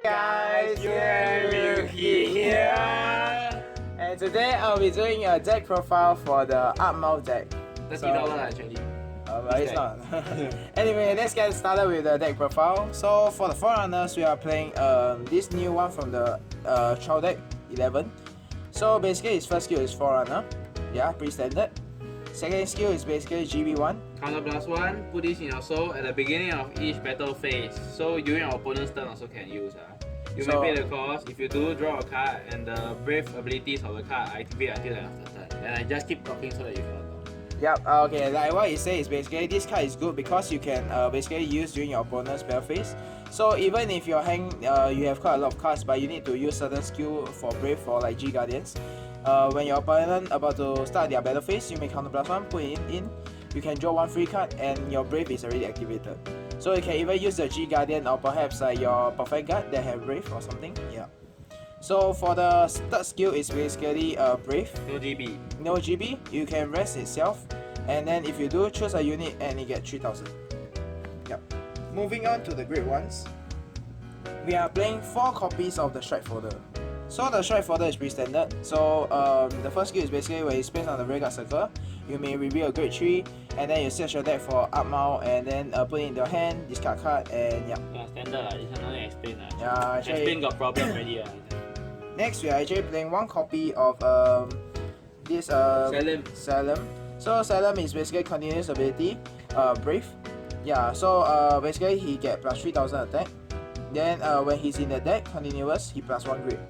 Guys, UMyuuki here, and today I'll be doing a deck profile for the ATMILE deck. $30 actually. But it's not. Anyway, let's get started with the deck profile. So for the Forerunners, we are playing this new one from the trial deck 11. So basically, his first skill is Forerunner, yeah, pretty standard. Second skill is basically GB1. Counter +1, put this in your soul at the beginning of each battle phase. So during your opponent's turn also can use. You may pay the cost. If you do, draw a card and the brave abilities of the card activate until the end of the turn. And I just keep talking so that you cannot talk. Yep, okay, like what it says is basically this card is good because you can basically use during your opponent's battle phase. So even if you're you have quite a lot of cards, but you need to use certain skill for brave for like G Guardians. When your opponent about to start their battle phase, you may counter +1, put it in. You can draw one free card and your brave is already activated. So you can either use the G Guardian or perhaps your perfect guard that have brave or something. Yeah. So for the third skill is basically brave. No GB. No GB. You can rest itself, and then if you do, choose a unit and you get 3000. Yep. Moving on to the great ones. We are playing 4 copies of the strike folder. So the strike folder is pretty standard. So the first skill is basically when you space on the Vanguard circle, you may reveal a grade 3, and then you search your deck for ATMILE and then put it in your hand, discard card, and yeah. Yeah, standard. This one only explain. Yeah, actually, explain got problem already. Next, we are actually playing 1 copy of this Salem. So Salem is basically continuous ability, brave. Yeah. So basically he get plus 3000 attack. Then when he's in the deck, continuous, he plus 1 grade.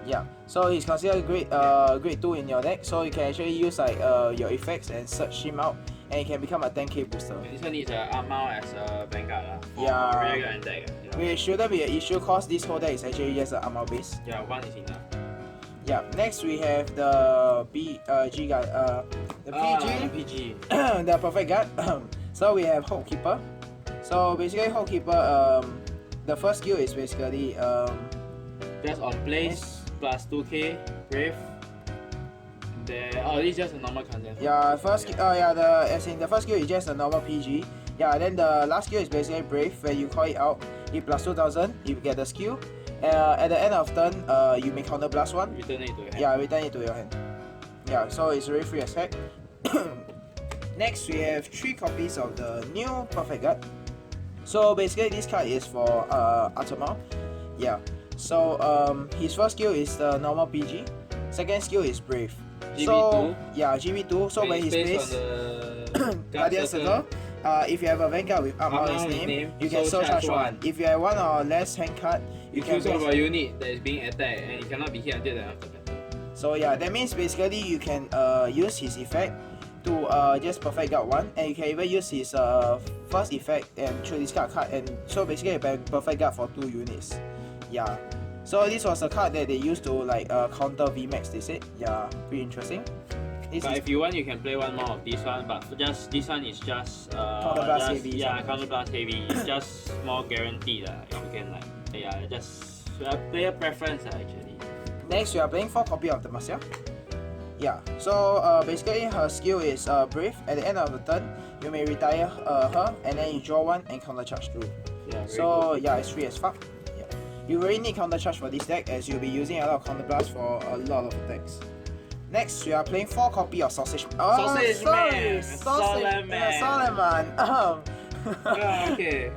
Yeah, so he's considered grade 2 in your deck, so you can actually use like your effects and search him out, and it can become a 10k booster. This one needs ATMILE as a Vanguard. Yeah. Regular and deck. Which shouldn't be an issue cause this whole deck is actually just an ATMILE base. Yeah, 1 is enough. Yeah, next we have the G guard, the PG, the perfect guard. So we have Hopekeeper. So basically Hopekeeper, the first skill is basically just on place. Plus 2k, brave. This is just a normal content. Yeah, the first skill is just a normal PG. Yeah, then the last skill is basically brave. When you call it out, you plus 2000, you get the skill. At the end of turn, you may counter +1. Return it to your hand. Yeah, return it to your hand. Yeah, so it's very free as heck. Next, we have 3 copies of the new perfect guard. So basically, this card is for ATMILE. Yeah. So his first skill is the normal PG. Second skill is brave. GB2. So yeah, GB2. So when he's placed Guardian Circle, if you have a Vanguard with ATMILE's name, you can soul charge 1. If you have 1 or less hand card, you can choose a unit that is being attacked and it cannot be hit until the end of the battle. So yeah, that means basically you can use his effect to just perfect guard 1, and you can even use his first effect and throw discard card, and so basically you can perfect guard for 2 units. Yeah, so this was a card that they used to like counter VMAX, they said. Yeah, pretty interesting. But if you want, you can play 1 more of this one, but just this one is just counter blast heavy. Yeah, counter blast heavy. It's just more guaranteed. You can like just player preference actually. Next, we are playing 4 copy of the Marcia. Yeah, so basically her skill is brave. At the end of the turn, you may retire her, and then you draw 1 and counter charge 2. Yeah, so good. Yeah, it's free as fuck. You really need counter charge for this deck as you'll be using a lot of counter blast for a lot of attacks. Next, we are playing 4 copy of Sausage Man. Solomon. Okay.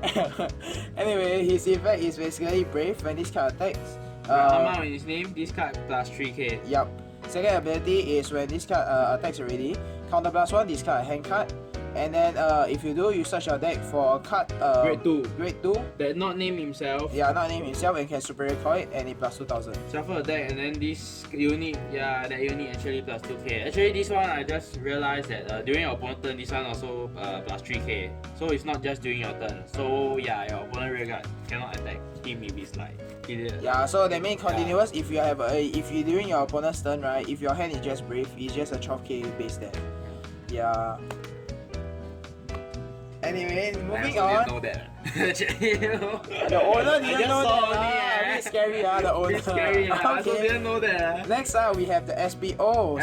Anyway, his effect is basically brave when this card attacks. Amount in his name, this card plus 3k. Yep. Second ability is when this card attacks already, counter +1, discard a hand card. And then if you do, you search your deck for a card grade 2. Grade 2. That not name himself. Yeah, not name himself, and can superior call it, and it plus 2000. Shuffle a deck and then this unit, that unit actually plus 2k. Actually this one I just realized that during your opponent turn, this one also plus 3k. So it's not just during your turn. So yeah, your opponent rear guard cannot attack him if it's like yeah, so that means continuous. If you have if you during your opponent's turn, right, if your hand is just brave, it's just a 12k base deck. Yeah. Anyway, moving on. Know that. The owner didn't know that. A bit scary, the owner. Scary, okay. I didn't know that. Next up, we have the SBO.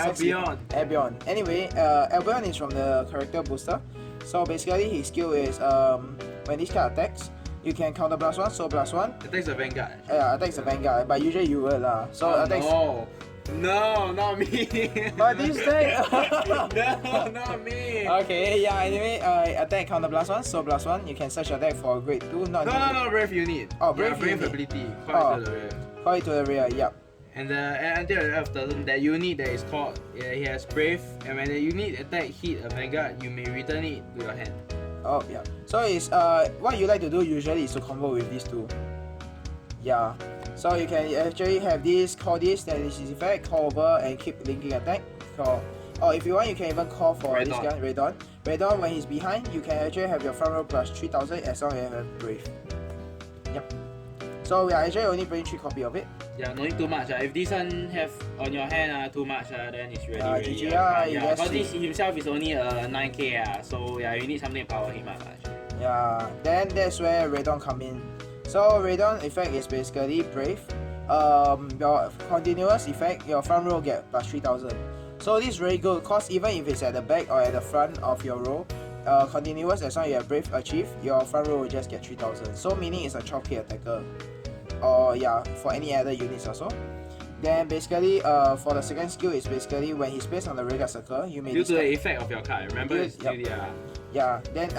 Albion. Anyway, Albion is from the character booster. So basically, his skill is when this card attacks, you can counter +1, so +1. Attacks the Vanguard. Yeah, attacks the Vanguard, but usually you will lah. So attacks. No, not me. But this deck. No, not me. Okay, yeah. Anyway, attack counter +1, so +1. You can search your deck for grade 2. No, brave unit. Oh, brave brave unit. ability. Call it to the rear. Call it to the rear. Yep. And until the end of turn, that unit that is called, he has brave, and when the unit attack hit a Vanguard, you may return it to your hand. Oh yeah. So it's what you like to do usually is to combo with these two. Yeah. So you can actually have this, call this, then this is effect, call over and keep linking attack. Call. Or if you want, you can even call for this guy, Radon. Radon, when he's behind, you can actually have your front row plus 3000 as long as you have brave. Yep. So we are actually only bringing 3 copies of it. Yeah, no need too much. If this one have on your hand too much, then it's really GG. yeah, because this himself is only 9k. So yeah, you need something to power him up. Yeah, then that's where Radon come in. So Radon effect is basically brave. Your continuous effect, your front row get plus 3000. So this is very good because even if it's at the back or at the front of your row, continuous as long as you have brave achieved, your front row will just get 3000. So meaning it's a 12k attacker. Or yeah, for any other units also. Then basically, for the second skill is basically when he's placed on the regular circle, you may due to the effect of your card. Remember, it's still yeah. Then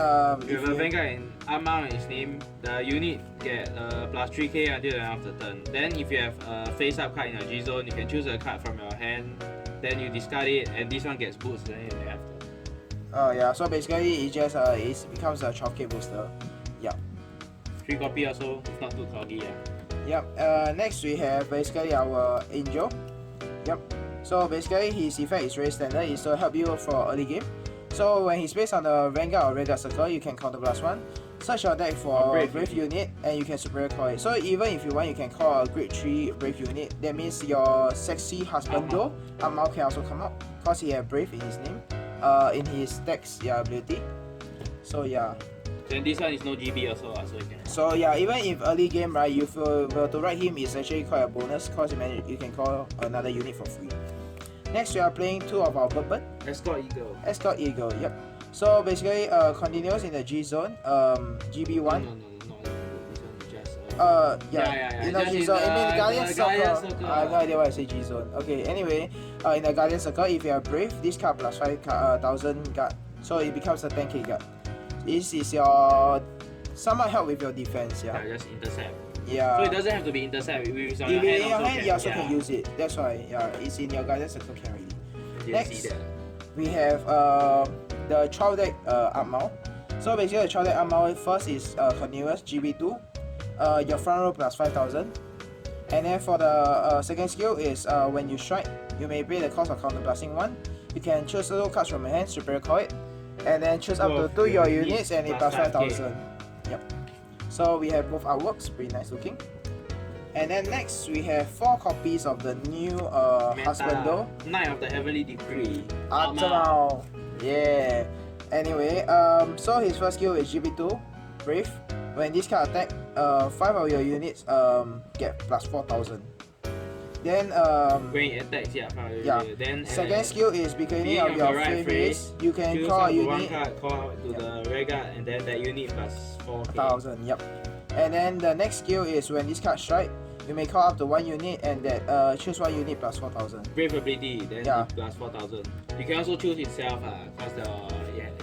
if you have a Vanguard in ATMILE in his name, the unit get plus 3k until the end of the turn. Then if you have a face-up card in your G zone, you can choose a card from your hand. Then you discard it, and this one gets boosted in the after. Oh yeah. So basically, it just it becomes a 12k booster. Yeah. 3 copy also, it's not too cloggy. Yep. Next we have basically our Angel. Yep. So basically his effect is very standard. It's to help you for early game. So when he's placed on the Vanguard or regular circle, you can counter +1. Search your deck for brave unit and you can superior call it. So even if you want, you can call a grade 3 brave unit. That means your sexy husbando ATMILE can also come out because he has brave in his name. In his deck's ability. So yeah. Then this one is no GB also, so you can. So yeah, even if early game, right, you feel to ride him is actually quite a bonus because you can call another unit for free. Next, we are playing 2 of our bird. Escort Eagle. Escort Eagle, yep. So basically, continuous in the G zone, GB1. No. This one just. Yeah. In the G zone, I mean Guardian Circle. I have no idea why I say G zone. Okay, anyway, in the Guardian Circle, if you are brave, this card plus 5000 guard, so it becomes a 10k guard. This is your somewhat help with your defense, yeah. Yeah, just intercept. Yeah. So it doesn't have to be intercept. If it's on if your in your hand, hand, you also can use it. That's why, yeah, it's in your guidance circle can already. Next, we have the trial deck ATMILE. So basically, the trial deck ATMILE first is continuous GB2, your front row plus 5000, and then for the second skill is when you strike, you may pay the cost of counter blasting 1. You can choose 2 cards from your hand, superior call it, and then choose up to 2 your units and it plus 5000. Yep. So we have both artworks, pretty nice looking. And then next we have 4 copies of the new husbando. Knight of the Heavenly Decree. ATMILE. Yeah. Anyway, so his first skill is GB2, Brave. When this card attack, 5 of your units get plus 4000. Then when it attacks, Then second skill is beginning of your right phase. You can call a unit. One card, call out to the Vanguard, and then that unit plus 4000. Yep. And then the next skill is when this card strike, you may call up to 1 unit and that choose 1 unit plus 4000. Brave ability, then plus 4000. You can also choose itself, cause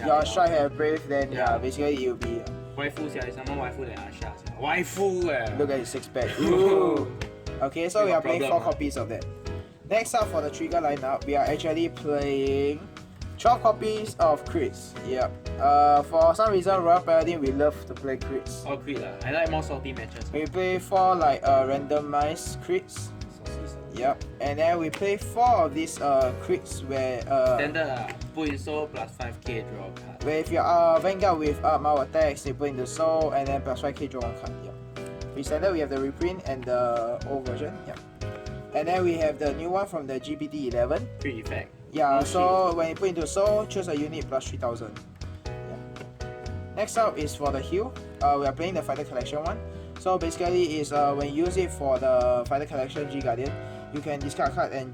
your strike have brave, then basically it will be. Waifu, it's more waifu than Asha. Waifu, Look at his 6-pack. Ooh. Okay, so we are playing 4 copies of that. Next up for the trigger lineup, we are actually playing 12 copies of crits. Yep. For some reason, Royal Paladin, we love to play crits. Oh, crit. I like more salty matches. We play 4 like randomized crits. Yep. And then we play 4 of these crits where standard put in soul plus 5k draw card. Where if you are Vanguard with ATMILE attacks, they put in the soul and then plus 5k draw 1 card. Yep. We standard, we have the reprint and the old version. Yep. And then we have the new one from the GPT 11. Crit effect. Yeah, so when you put into soul, choose a unit plus 3000. Yeah. Next up is for the heal. We are playing the Fighter Collection one. So basically is when you use it for the Fighter Collection G Guardian, you can discard a card and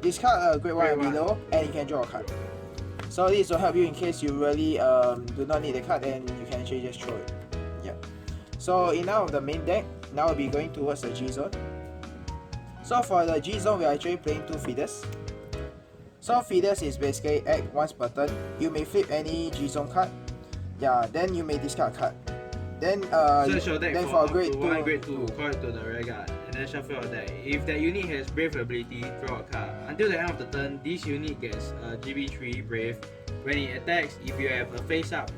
discard a grade 1 and below, and you can draw a card. So this will help you in case you really do not need the card, and you can actually just throw it. Yeah. So enough of the main deck, now we'll be going towards the G zone. So for the G zone, we are actually playing 2 feeders. So feeders is basically act once per turn. You may flip any G zone card. Yeah, then you may discard card. Then search your deck then for grade 1, grade 2, call it to the rear guard, and then shuffle your deck. If that unit has Brave ability, draw a card. Until the end of the turn, this unit gets GB3 Brave. When it attacks, if you have a face-up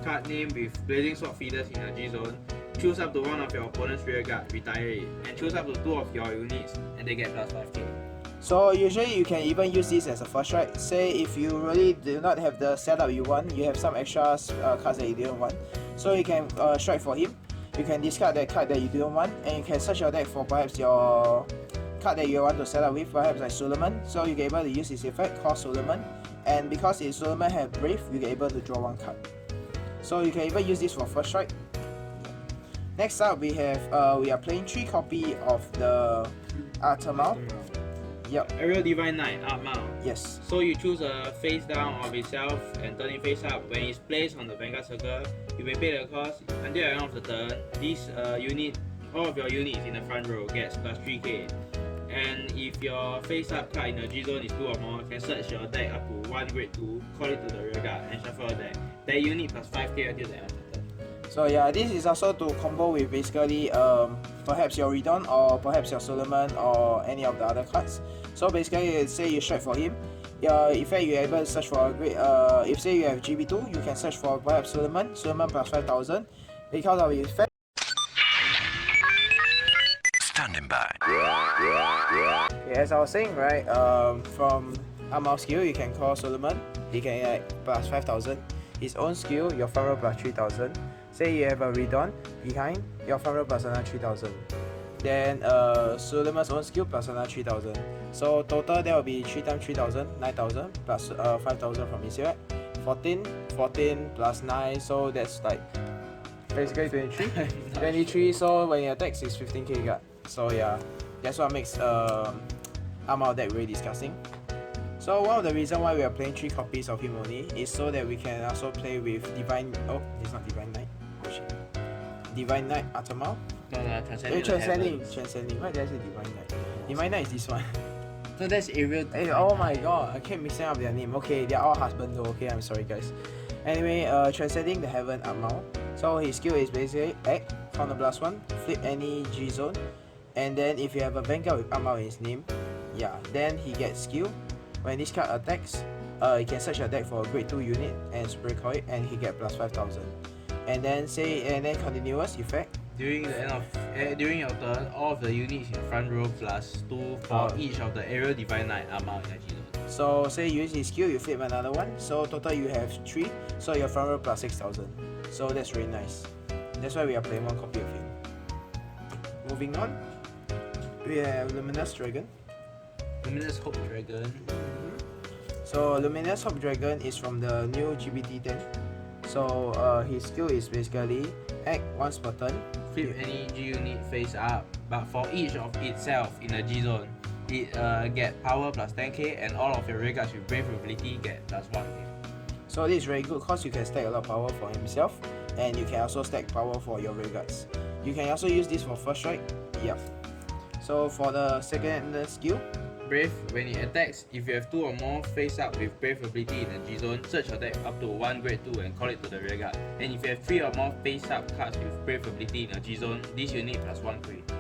card name with Blazing Sword feeders in a G zone, choose up to one of your opponent's rear guard, retire it, and choose up to 2 of your units, and they get plus 5k. So usually you can even use this as a first strike. Say if you really do not have the setup you want, you have some extra cards that you didn't want. So you can strike for him. You can discard that card that you didn't want, and you can search your deck for perhaps your card that you want to set up with, perhaps like Suleiman. So you get able to use this effect called Suleiman, and because Suleiman have Brave, you get able to draw 1 card. So you can even use this for first strike. Next up we have we are playing 3 copy of the ATMILE. Yep. Aerial Divine Knight, ATMILE. Yes. So you choose a face down of itself and turn it face up. When it's placed on the Vanguard circle, you may pay the cost. Until the end of the turn, this unit, all of your units in the front row gets plus 3k. And if your face up card in the G zone is 2 or more, you can search your deck up to 1 grade 2, call it to the rear guard, and shuffle your deck. That unit plus 5k until the end of the turn. So yeah, this is also to combo with basically perhaps your Redon or perhaps your Suleiman or any of the other cards. So basically, say you strike for him, in fact you're able to search for a grade. If say you have GB2, you can search for perhaps Suleiman plus 5000 because of his effect. Standing by. Okay, as I was saying, right, from ATMILE skill, you can call Suleiman. He can plus 5000. His own skill, your front row plus 3000. Say you have a Redon behind, your front row plus another 3000. Then Suleiman's own skill plus another 3000. So total that will be 3 times 3000, 9000 plus 5000 from his here. 14 plus 9, so that's like basically 23. 23, so when he attacks is 15k guard. So yeah, that's what makes ATMILE deck really disgusting. So one of the reasons why we are playing 3 copies of him only is so that we can also play with Divine. Oh, it's not Divine Knight. Oh shit. Divine Knight ATMILE. No, Transcending. Why did I say Divine Knight? Divine Knight is this one. So that's aerial. Hey, oh my god, I keep mixing up their name. Okay, they're all husband though. Okay, I'm sorry guys. Anyway, Transcending the Heaven ATMILE. So his skill is basically act, counter blast 1, flip any G zone, and then if you have a Vanguard with ATMILE in his name, yeah, then he gets skill. When this card attacks, you can search your deck for a grade 2 unit and spray call it, and he get plus 5000. And then continuous effect. During the end of during your turn, all of the units in the front row plus 2 for each of the Aerial Divine Knight ATMILE in the G zone. So say you use his skill, you flip another one. So total you have 3. So your front row plus 6000. So that's really nice. That's why we are playing 1 copy of him. Moving on, we have Luminous Dragon. Luminous Hope Dragon. So Luminous Hope Dragon is from the new GBT10. So his skill is basically act once per turn. Flip any G unit face up, but for each of itself in the G zone, it get power plus 10k, and all of your rear guards with Brave ability get plus 1k. So this is very good because you can stack a lot of power for himself, and you can also stack power for your rear guards. You can also use this for first strike. Yep. So for the second skill, Brave, when it attacks, if you have 2 or more face up with Brave ability in the G zone, search your deck up to 1 grade 2 and call it to the rear guard. And if you have 3 or more face up cards with Brave ability in the G zone, this unit plus 1 crit.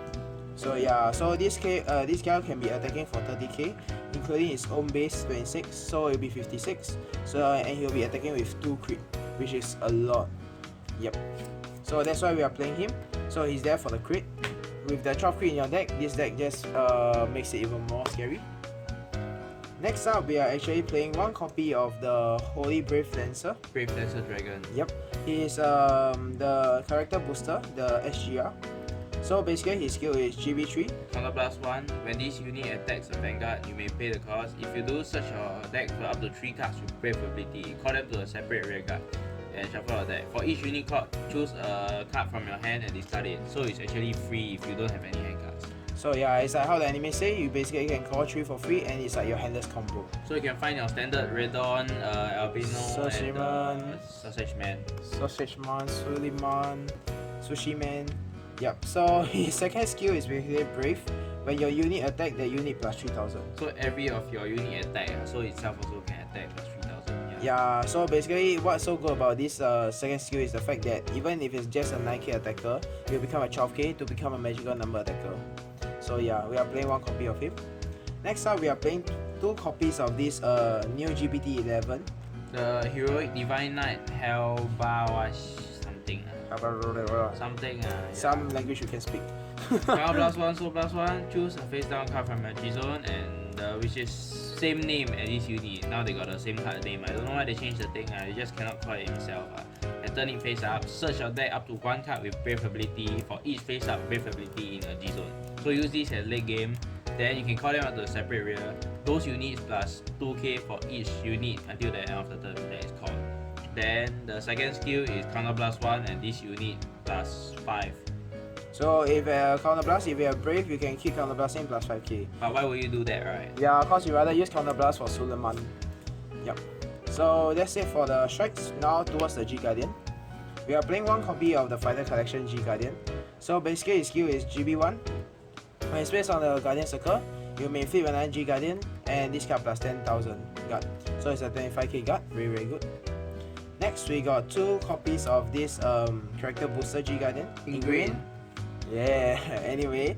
so yeah, so this guy can be attacking for 30k, including his own base 26, so it'll be 56. So and he'll be attacking with 2 crit, which is a lot. Yep. So that's why we are playing him. So he's there for the crit. With the 12 crit in your deck, this deck just makes it even more scary. Next up, we are actually playing 1 copy of the Holy Brave Lancer. Brave Lancer Dragon. Yep. He is the character booster, the SGR. So basically his skill is GB3. Counter plus 1. When this unit attacks a Vanguard, you may pay the cost. If you do, search your deck for up to 3 cards with Brave ability. Call them to a separate rear guard and shuffle your deck. For each unit card, choose a card from your hand and discard it. So it's actually free if you don't have any hand cards. So yeah, it's like how the anime say, you basically can call 3 for free and it's like your handless combo. So you can find your standard Redon, Albino, Sausage Man, Sausage Man. Sausage Man, Suleiman, Sushi Man. Yep, so his second skill is basically Brave. When your unit attack, the unit plus 3000. So every of your unit attack, so itself also can attack plus 3000. Yeah, so basically what's so good about this second skill is the fact that even if it's just a 9k attacker, you'll become a 12k to become a magical number attacker. So yeah, we are playing one copy of him. Next up, we are playing 2 copies of this new GPT 11. The Heroic Divine Knight Hellbawash something. Something. Some language you can speak. +1, so +1, choose a face down card from your G zone, and which is same name as this unit. Now they got the same card name. I don't know why they changed the thing. You just cannot call it himself. And turn it face up, search your deck up to 1 card with Brave ability for each face up Brave ability in a G zone. So use this as late game. Then you can call them out to a separate rear. Those units plus 2k for each unit until the end of the turn. That is called. Then the second skill is counter +1 and this unit +5. So if counter blast, if you have Brave, you can keep counter blasting plus 5k. But why would you do that, right? Yeah, cause you rather use counter blast for Suleiman. Yep. So that's it for the strikes. Now towards the G Guardian. We are playing one copy of the Fighter Collection G Guardian. So basically his skill is GB1. When it's placed on the Guardian Circle, you may flip another G Guardian and this card plus 10,000 guard. So it's a 25k guard, very good. Next we got 2 copies of this character booster G Guardian in green. Yeah, anyway,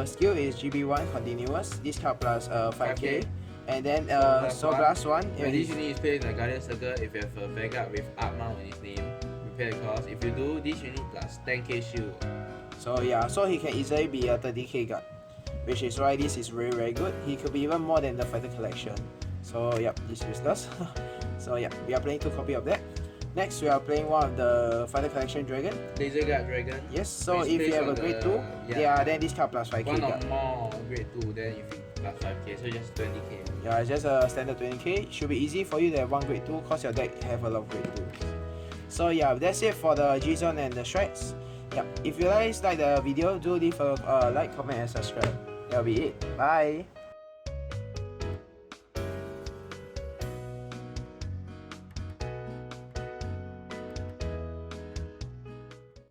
skill is GB1 continuous, this card plus 5k. And then so +1. When this unit is placed in the Guardian Circle, if you have a Vanguard with Art Mount on his name, repair the cost. If you do, this unit plus 10k shield. So yeah, so he can easily be a 30k guard, which is why this is very good. He could be even more than the Fighter Collection. So yep, this is useless. So yeah, we are playing 2 copies of that. Next, we are playing one of the Fighter Collection Dragon. Laser Guard Dragon. Yes, so if you have a grade 2, then this card plus 5k one guard. or more grade 2, then you think plus 5k, so just 20k. Yeah, it's just a standard 20k. Should be easy for you to have one grade 2 because your deck have a lot of grade 2s. So yeah, that's it for the G Zone and the strikes. Yeah, if you guys like the video, do leave a like, comment and subscribe. That'll be it. Bye.